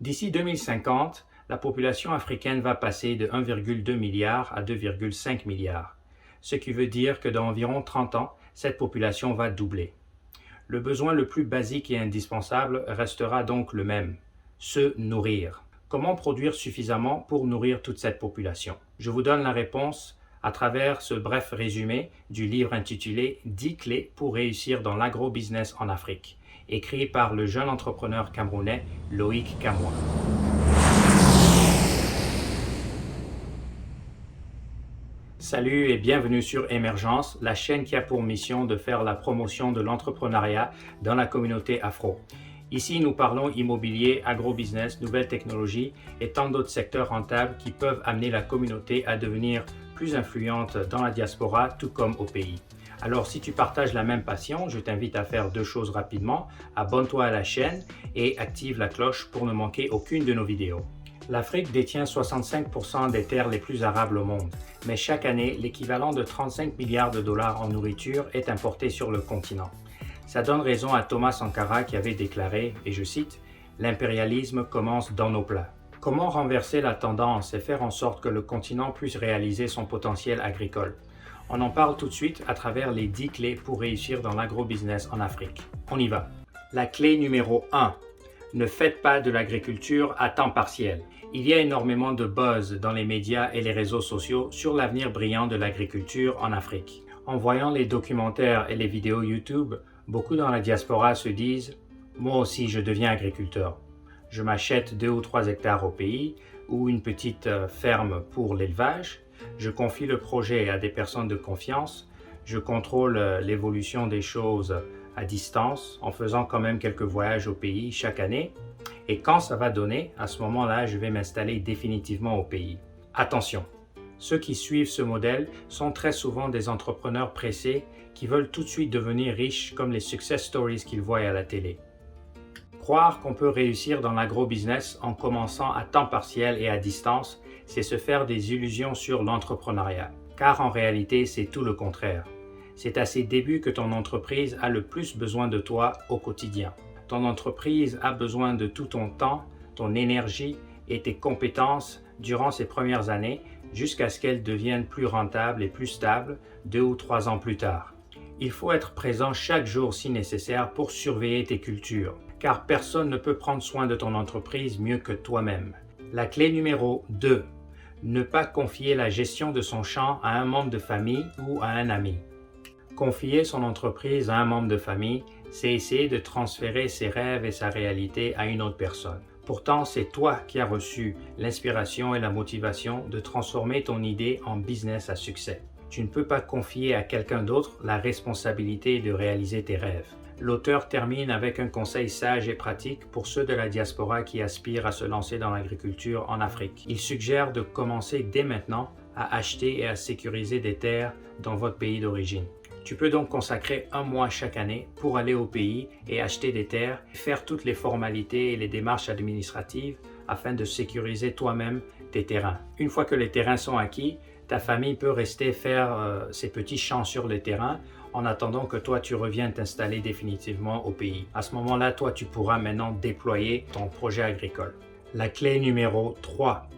D'ici 2050, la population africaine va passer de 1,2 milliard à 2,5 milliards, ce qui veut dire que dans environ 30 ans, cette population va doubler. Le besoin le plus basique et indispensable restera donc le même, se nourrir. Comment produire suffisamment pour nourrir toute cette population? Je vous donne la réponse à travers ce bref résumé du livre intitulé « 10 clés pour réussir dans l'agrobusiness en Afrique », écrit par le jeune entrepreneur camerounais Loïc Kamois. Salut et bienvenue sur Émergence, la chaîne qui a pour mission de faire la promotion de l'entrepreneuriat dans la communauté afro. Ici, nous parlons immobilier, agrobusiness, nouvelles technologies et tant d'autres secteurs rentables qui peuvent amener la communauté à devenir plus influente dans la diaspora, tout comme au pays. Alors, si tu partages la même passion, je t'invite à faire deux choses rapidement. Abonne-toi à la chaîne et active la cloche pour ne manquer aucune de nos vidéos. L'Afrique détient 65% des terres les plus arables au monde, mais chaque année, l'équivalent de 35 milliards de dollars en nourriture est importé sur le continent. Ça donne raison à Thomas Sankara qui avait déclaré, et je cite, « L'impérialisme commence dans nos plats ». Comment renverser la tendance et faire en sorte que le continent puisse réaliser son potentiel agricole? On en parle tout de suite à travers les 10 clés pour réussir dans l'agrobusiness en Afrique. On y va. La clé numéro 1. Ne faites pas de l'agriculture à temps partiel. Il y a énormément de buzz dans les médias et les réseaux sociaux sur l'avenir brillant de l'agriculture en Afrique. En voyant les documentaires et les vidéos YouTube, beaucoup dans la diaspora se disent « Moi aussi, je deviens agriculteur. Je m'achète 2 ou 3 hectares au pays ou une petite ferme pour l'élevage. Je confie le projet à des personnes de confiance. Je contrôle l'évolution des choses à distance en faisant quand même quelques voyages au pays chaque année. Et quand ça va donner, à ce moment-là, je vais m'installer définitivement au pays. » Attention, ceux qui suivent ce modèle sont très souvent des entrepreneurs pressés qui veulent tout de suite devenir riches comme les success stories qu'ils voient à la télé. Croire qu'on peut réussir dans l'agrobusiness en commençant à temps partiel et à distance, c'est se faire des illusions sur l'entrepreneuriat. Car en réalité, c'est tout le contraire. C'est à ses débuts que ton entreprise a le plus besoin de toi au quotidien. Ton entreprise a besoin de tout ton temps, ton énergie et tes compétences durant ces premières années jusqu'à ce qu'elles deviennent plus rentables et plus stables 2 ou 3 ans plus tard. Il faut être présent chaque jour si nécessaire pour surveiller tes cultures, car personne ne peut prendre soin de ton entreprise mieux que toi-même. La clé numéro 2. Ne pas confier la gestion de son champ à un membre de famille ou à un ami. Confier son entreprise à un membre de famille, c'est essayer de transférer ses rêves et sa réalité à une autre personne. Pourtant, c'est toi qui as reçu l'inspiration et la motivation de transformer ton idée en business à succès. Tu ne peux pas confier à quelqu'un d'autre la responsabilité de réaliser tes rêves. L'auteur termine avec un conseil sage et pratique pour ceux de la diaspora qui aspirent à se lancer dans l'agriculture en Afrique. Il suggère de commencer dès maintenant à acheter et à sécuriser des terres dans votre pays d'origine. Tu peux donc consacrer 1 mois chaque année pour aller au pays et acheter des terres, faire toutes les formalités et les démarches administratives afin de sécuriser toi-même tes terrains. Une fois que les terrains sont acquis, ta famille peut rester faire ses petits champs sur les terrains en attendant que toi tu reviennes t'installer définitivement au pays. À ce moment-là, toi tu pourras maintenant déployer ton projet agricole. La clé numéro 3.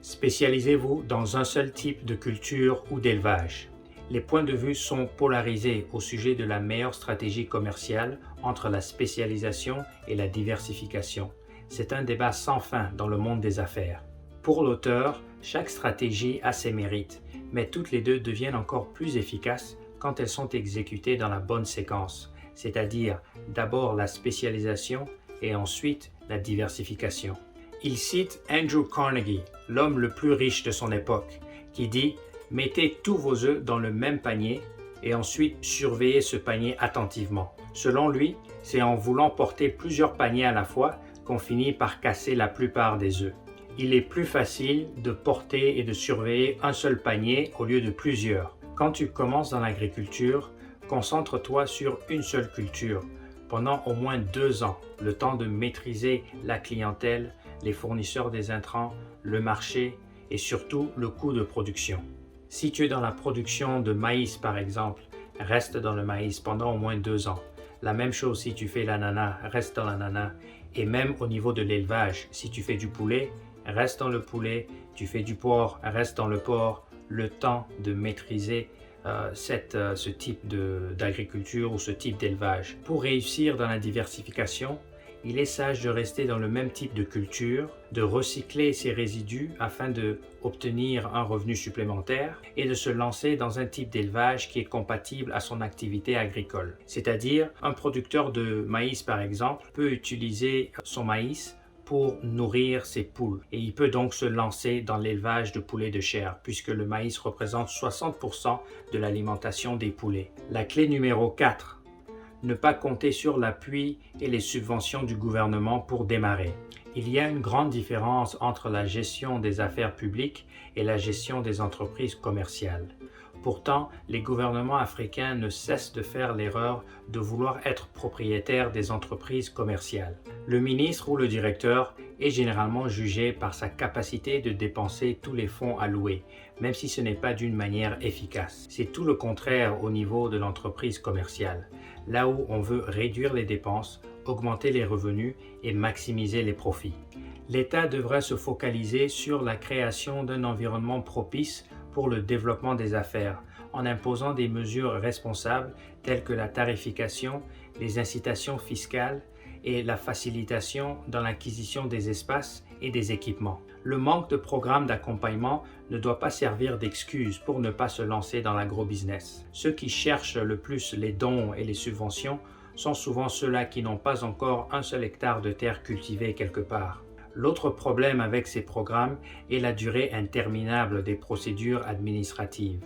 Spécialisez-vous dans un seul type de culture ou d'élevage. Les points de vue sont polarisés au sujet de la meilleure stratégie commerciale entre la spécialisation et la diversification. C'est un débat sans fin dans le monde des affaires. Pour l'auteur, chaque stratégie a ses mérites, mais toutes les deux deviennent encore plus efficaces quand elles sont exécutées dans la bonne séquence, c'est-à-dire d'abord la spécialisation et ensuite la diversification. Il cite Andrew Carnegie, l'homme le plus riche de son époque, qui dit « Mettez tous vos œufs dans le même panier et ensuite surveillez ce panier attentivement. » Selon lui, c'est en voulant porter plusieurs paniers à la fois qu'on finit par casser la plupart des œufs. Il est plus facile de porter et de surveiller un seul panier au lieu de plusieurs. Quand tu commences dans l'agriculture, concentre-toi sur une seule culture pendant au moins 2 ans, le temps de maîtriser la clientèle, les fournisseurs des intrants, le marché et surtout le coût de production. Si tu es dans la production de maïs par exemple, reste dans le maïs pendant au moins 2 ans. La même chose si tu fais l'ananas, reste dans l'ananas. Et même au niveau de l'élevage, si tu fais du poulet, reste dans le poulet. Tu fais du porc, reste dans le porc. Le temps de maîtriser ce type d'agriculture ou ce type d'élevage. Pour réussir dans la diversification, il est sage de rester dans le même type de culture, de recycler ses résidus afin d'obtenir un revenu supplémentaire et de se lancer dans un type d'élevage qui est compatible à son activité agricole. C'est-à-dire, un producteur de maïs par exemple peut utiliser son maïs pour nourrir ses poules. Et il peut donc se lancer dans l'élevage de poulets de chair, puisque le maïs représente 60% de l'alimentation des poulets. La clé numéro 4, ne pas compter sur l'appui et les subventions du gouvernement pour démarrer. Il y a une grande différence entre la gestion des affaires publiques et la gestion des entreprises commerciales. Pourtant, les gouvernements africains ne cessent de faire l'erreur de vouloir être propriétaires des entreprises commerciales. Le ministre ou le directeur est généralement jugé par sa capacité de dépenser tous les fonds alloués, même si ce n'est pas d'une manière efficace. C'est tout le contraire au niveau de l'entreprise commerciale, là où on veut réduire les dépenses, augmenter les revenus et maximiser les profits. L'État devrait se focaliser sur la création d'un environnement propice pour le développement des affaires, en imposant des mesures responsables telles que la tarification, les incitations fiscales et la facilitation dans l'acquisition des espaces et des équipements. Le manque de programmes d'accompagnement ne doit pas servir d'excuse pour ne pas se lancer dans l'agrobusiness. Ceux qui cherchent le plus les dons et les subventions sont souvent ceux-là qui n'ont pas encore un seul hectare de terre cultivée quelque part. L'autre problème avec ces programmes est la durée interminable des procédures administratives.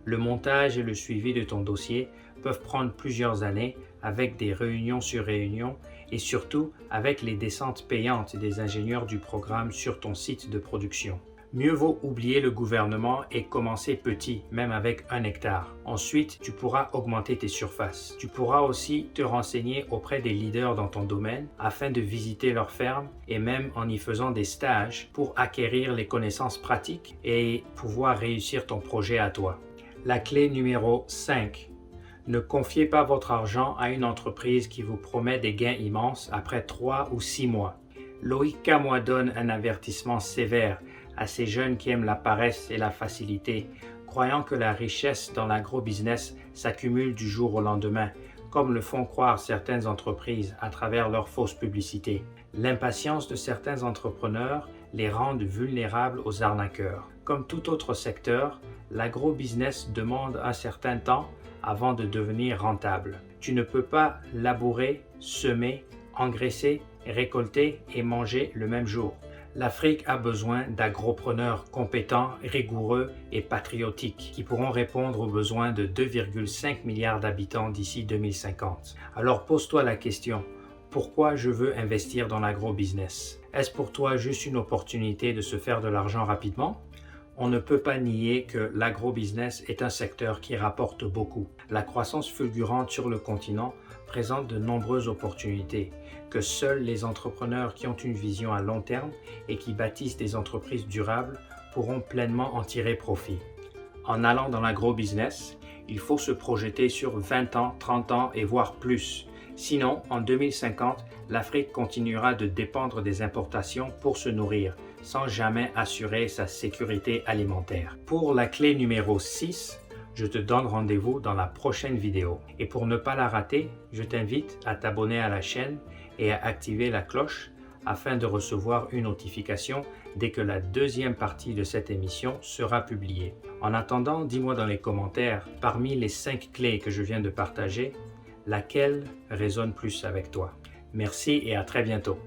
Le montage et le suivi de ton dossier peuvent prendre plusieurs années avec des réunions sur réunions et surtout avec les descentes payantes des ingénieurs du programme sur ton site de production. Mieux vaut oublier le gouvernement et commencer petit, même avec 1 hectare. Ensuite, tu pourras augmenter tes surfaces. Tu pourras aussi te renseigner auprès des leaders dans ton domaine afin de visiter leurs fermes et même en y faisant des stages pour acquérir les connaissances pratiques et pouvoir réussir ton projet à toi. La clé numéro 5. Ne confiez pas votre argent à une entreprise qui vous promet des gains immenses après 3 ou 6 mois. Loïc Camois donne un avertissement sévère à ces jeunes qui aiment la paresse et la facilité, croyant que la richesse dans l'agrobusiness s'accumule du jour au lendemain, comme le font croire certaines entreprises à travers leurs fausses publicités. L'impatience de certains entrepreneurs les rend vulnérables aux arnaqueurs. Comme tout autre secteur, l'agrobusiness demande un certain temps avant de devenir rentable. Tu ne peux pas labourer, semer, engraisser, récolter et manger le même jour. L'Afrique a besoin d'agropreneurs compétents, rigoureux et patriotiques qui pourront répondre aux besoins de 2,5 milliards d'habitants d'ici 2050. Alors pose-toi la question, pourquoi je veux investir dans l'agrobusiness? Est-ce pour toi juste une opportunité de se faire de l'argent rapidement? On ne peut pas nier que l'agrobusiness est un secteur qui rapporte beaucoup. La croissance fulgurante sur le continent présente de nombreuses opportunités que seuls les entrepreneurs qui ont une vision à long terme et qui bâtissent des entreprises durables pourront pleinement en tirer profit. En allant dans l'agrobusiness, il faut se projeter sur 20 ans, 30 ans et voire plus. Sinon, en 2050, l'Afrique continuera de dépendre des importations pour se nourrir, sans jamais assurer sa sécurité alimentaire. Pour la clé numéro 6, je te donne rendez-vous dans la prochaine vidéo. Et pour ne pas la rater, je t'invite à t'abonner à la chaîne et à activer la cloche afin de recevoir une notification dès que la deuxième partie de cette émission sera publiée. En attendant, dis-moi dans les commentaires, parmi les 5 clés que je viens de partager, laquelle résonne plus avec toi? Merci et à très bientôt.